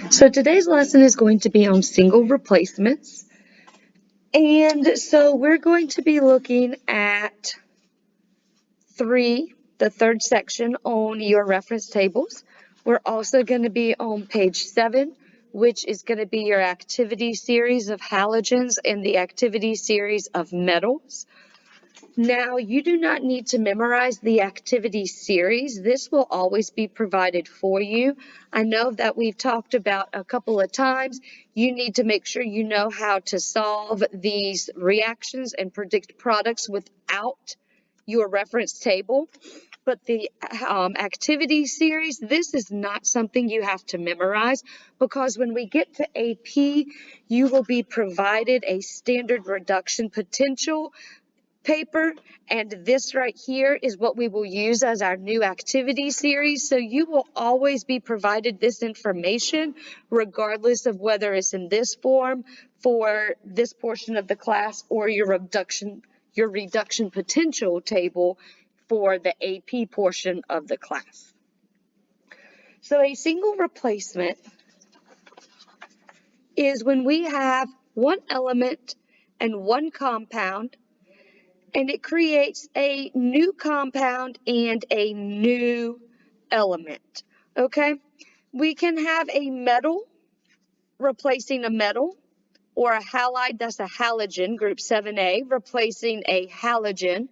So today's lesson is going to be on single replacements. And so we're going to be looking at the third section on your reference tables. We're also going to be on page 7, which is going to be your activity series of halogens and the activity series of metals. Now, you do not need to memorize the activity series. This will always be provided for you. I know that we've talked about a couple of times. You need to make sure you know how to solve these reactions and predict products without your reference table. But the activity series, this is not something you have to memorize, because when we get to AP, you will be provided a standard reduction potential paper, and this right here is what we will use as our new activity series. So you will always be provided this information regardless of whether it's in this form for this portion of the class or your reduction potential table for the AP portion of the class. So a single replacement is when we have one element and one compound, and it creates a new compound and a new element, okay? We can have a metal replacing a metal, or a halide, that's a halogen, group 7A, replacing a halogen.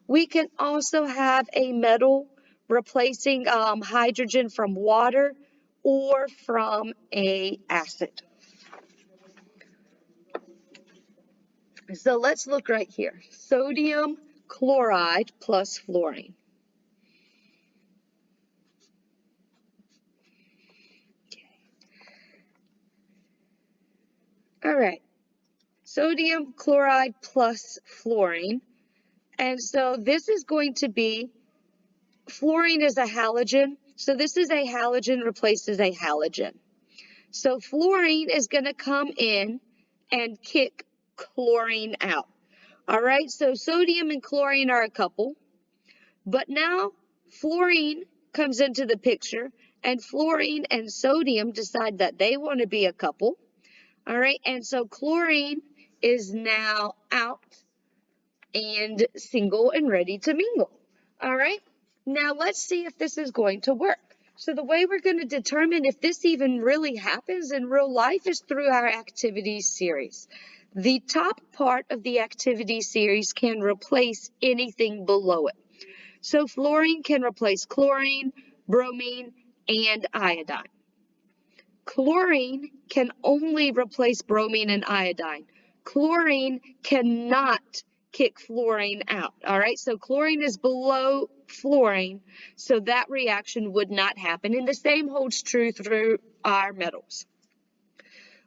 We can also have a metal replacing hydrogen from water or from an acid. So let's look right here. Sodium chloride plus fluorine. All right, sodium chloride plus fluorine. And so this is going to be, fluorine is a halogen. So this is a halogen replaces a halogen. So fluorine is going to come in and kick chlorine out. All right, so sodium and chlorine are a couple. But now fluorine comes into the picture, and fluorine and sodium decide that they want to be a couple. All right, and so chlorine is now out and single and ready to mingle. All right, now let's see if this is going to work. So the way we're going to determine if this even really happens in real life is through our activity series. The top part of the activity series can replace anything below it. So fluorine can replace chlorine, bromine, and iodine. Chlorine can only replace bromine and iodine. Chlorine cannot kick fluorine out. All right, so chlorine is below fluorine, so that reaction would not happen. And the same holds true through our metals.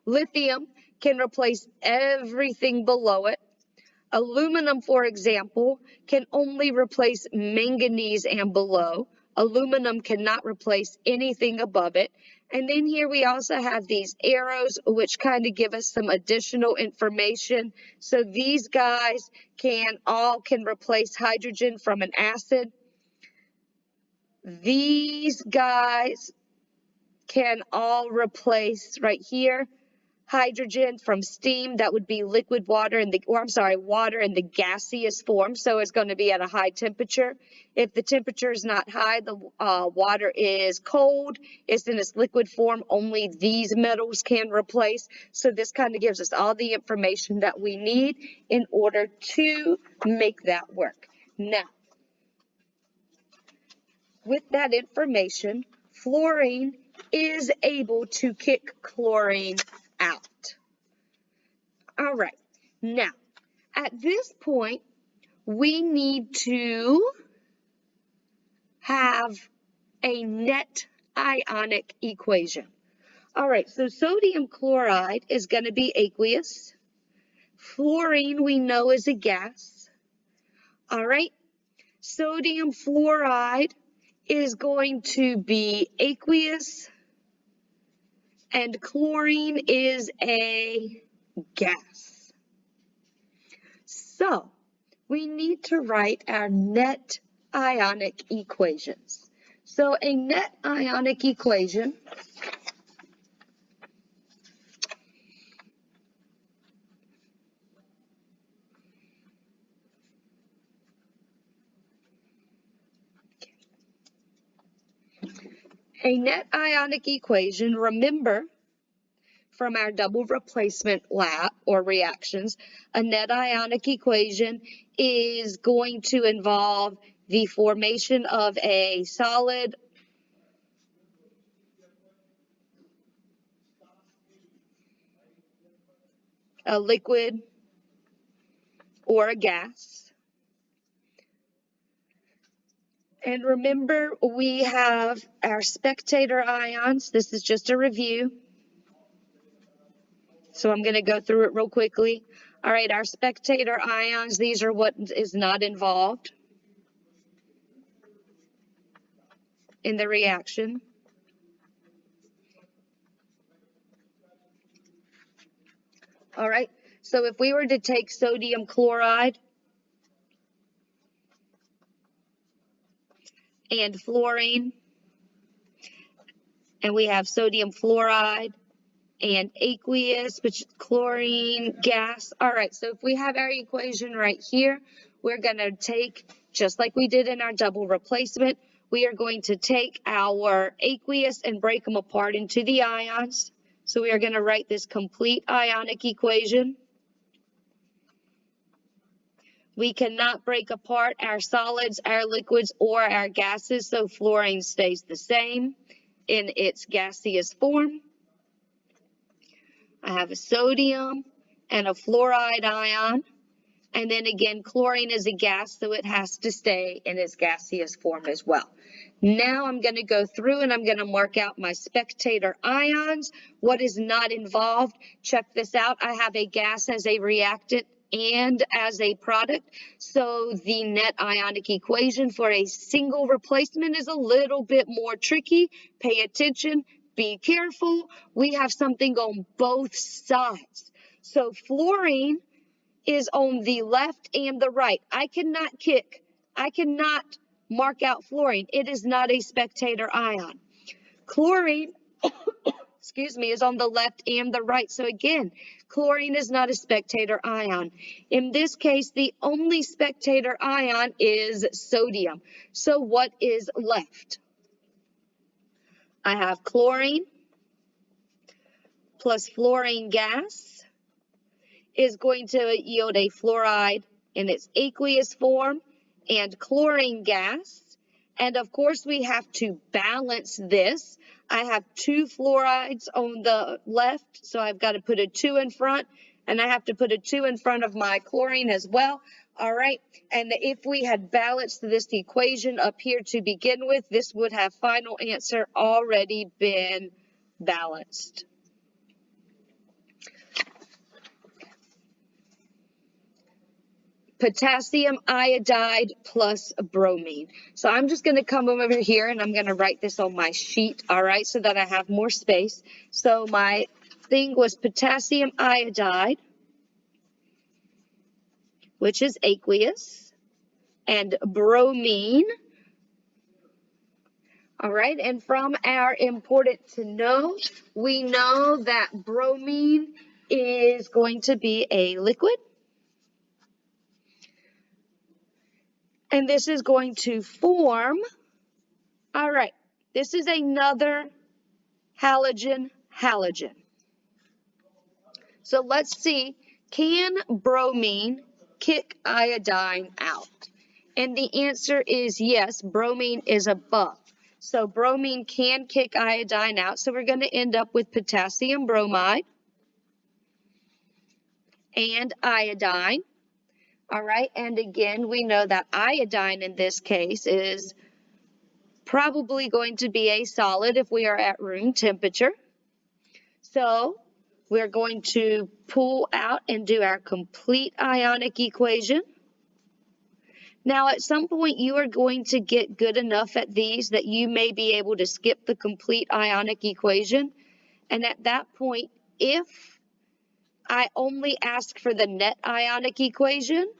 Lithium can replace everything below it. Aluminum, for example, can only replace manganese and below. Aluminum cannot replace anything above it. And then here we also have these arrows, which kind of give us some additional information. So these guys can replace hydrogen from an acid. These guys can all replace right here hydrogen from steam. That would be liquid water water in the gaseous form. So it's going to be at a high temperature. If the temperature is not high, the water is cold. It's in its liquid form. Only these metals can replace. So this kind of gives us all the information that we need in order to make that work. Now, with that information, fluorine is able to kick chlorine out. All right, now, at this point, we need to have a net ionic equation. All right, so sodium chloride is going to be aqueous. Fluorine we know is a gas. All right, sodium fluoride is going to be aqueous, and chlorine is a gas. So we need to write our net ionic equations. So a net ionic equation A net ionic equation, remember from our double replacement lab or reactions, a net ionic equation is going to involve the formation of a solid, a liquid, or a gas. And remember, we have our spectator ions. This is just a review. So I'm going to go through it real quickly. All right, our spectator ions, these are what is not involved in the reaction. All right, so if we were to take sodium chloride and fluorine, and we have sodium fluoride and aqueous, which is chlorine gas. All right, so if we have our equation right here, we're going to take, just like we did in our double replacement, we are going to take our aqueous and break them apart into the ions. So we are going to write this complete ionic equation. We cannot break apart our solids, our liquids, or our gases, so fluorine stays the same in its gaseous form. I have a sodium and a fluoride ion. And then again, chlorine is a gas, so it has to stay in its gaseous form as well. Now I'm going to go through and I'm going to mark out my spectator ions. What is not involved? Check this out. I have a gas as a reactant and as a product. So the net ionic equation for a single replacement is a little bit more tricky. Pay attention. Be careful. We have something on both sides. So fluorine is on the left and the right. I cannot mark out fluorine. It is not a spectator ion. Chlorine, is on the left and the right. So again, chlorine is not a spectator ion. In this case, the only spectator ion is sodium. So what is left? I have chlorine plus fluorine gas is going to yield a fluoride in its aqueous form and chlorine gas. And of course, we have to balance this. I have two fluorides on the left, so I've got to put a 2 in front, and I have to put a 2 in front of my chlorine as well. All right, and if we had balanced this equation up here to begin with, this would have final answer already been balanced. Potassium iodide plus bromine. So I'm just going to come over here and I'm going to write this on my sheet, all right, so that I have more space. So my thing was potassium iodide, which is aqueous, and bromine. All right, and from our important to know, we know that bromine is going to be a liquid. And this is going to form, all right, this is another halogen. So let's see, can bromine kick iodine out? And the answer is yes, bromine is above. So bromine can kick iodine out. So we're going to end up with potassium bromide and iodine. All right, and again, we know that iodine in this case is probably going to be a solid if we are at room temperature. So we're going to pull out and do our complete ionic equation. Now, at some point, you are going to get good enough at these that you may be able to skip the complete ionic equation. And at that point, if I only ask for the net ionic equation,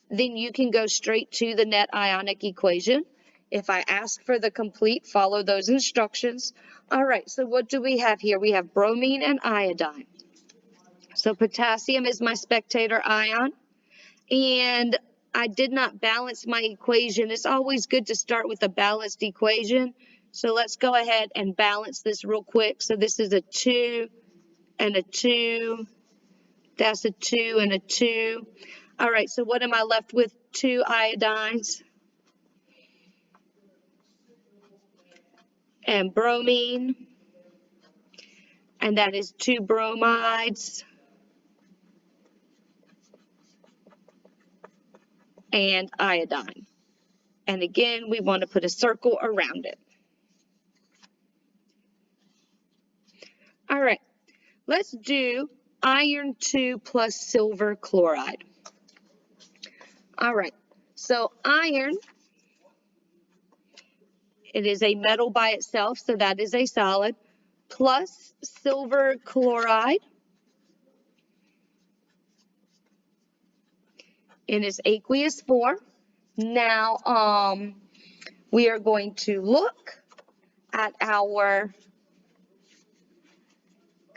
then you can go straight to the net ionic equation. If I ask for the complete, follow those instructions. All right, so what do we have here? We have bromine and iodine. So potassium is my spectator ion. And I did not balance my equation. It's always good to start with a balanced equation. So let's go ahead and balance this real quick. So this is a 2 and a 2. That's a 2 and a 2. All right, so what am I left with? 2 iodines and bromine. And that is 2 bromides and iodine. And again, we want to put a circle around it. All right, let's do iron 2 plus silver chloride. All right, so iron, it is a metal by itself, so that is a solid, plus silver chloride in its aqueous form. Now, we are going to look at our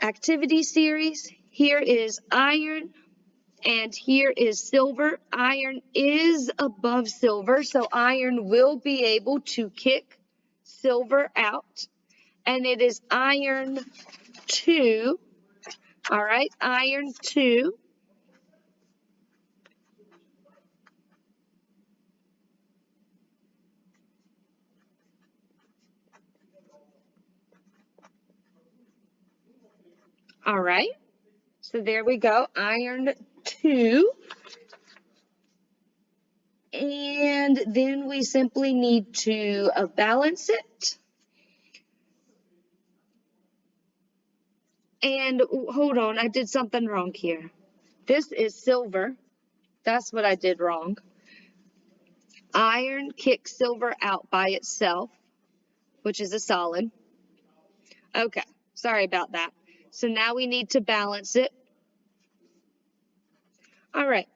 activity series. Here is iron and here is silver. Iron is above silver, so iron will be able to kick silver out. And it is iron 2. All right, iron 2. All right, so there we go, iron 2. And then we simply need to balance it. And hold on, I did something wrong here. This is silver. That's what I did wrong. Iron kicks silver out by itself, which is a solid. Okay, sorry about that. So now we need to balance it. All right,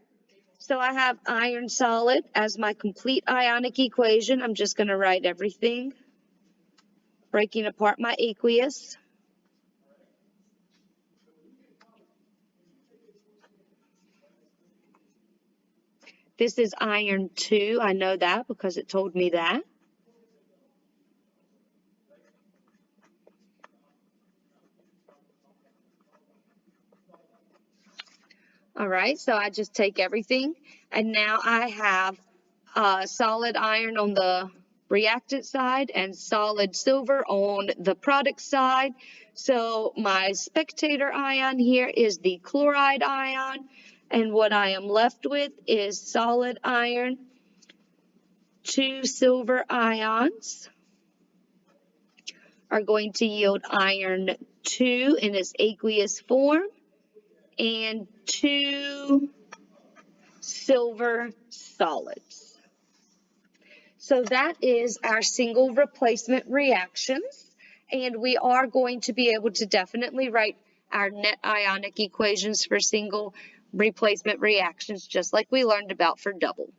so I have iron solid as my complete ionic equation. I'm just going to write everything, breaking apart my aqueous. This is iron 2. I know that because it told me that. All right, so I just take everything, and now I have solid iron on the reactant side and solid silver on the product side. So my spectator ion here is the chloride ion, and what I am left with is solid iron, 2 silver ions are going to yield iron 2 in its aqueous form, and 2 silver solids. So that is our single replacement reactions, and we are going to be able to definitely write our net ionic equations for single replacement reactions, just like we learned about for double.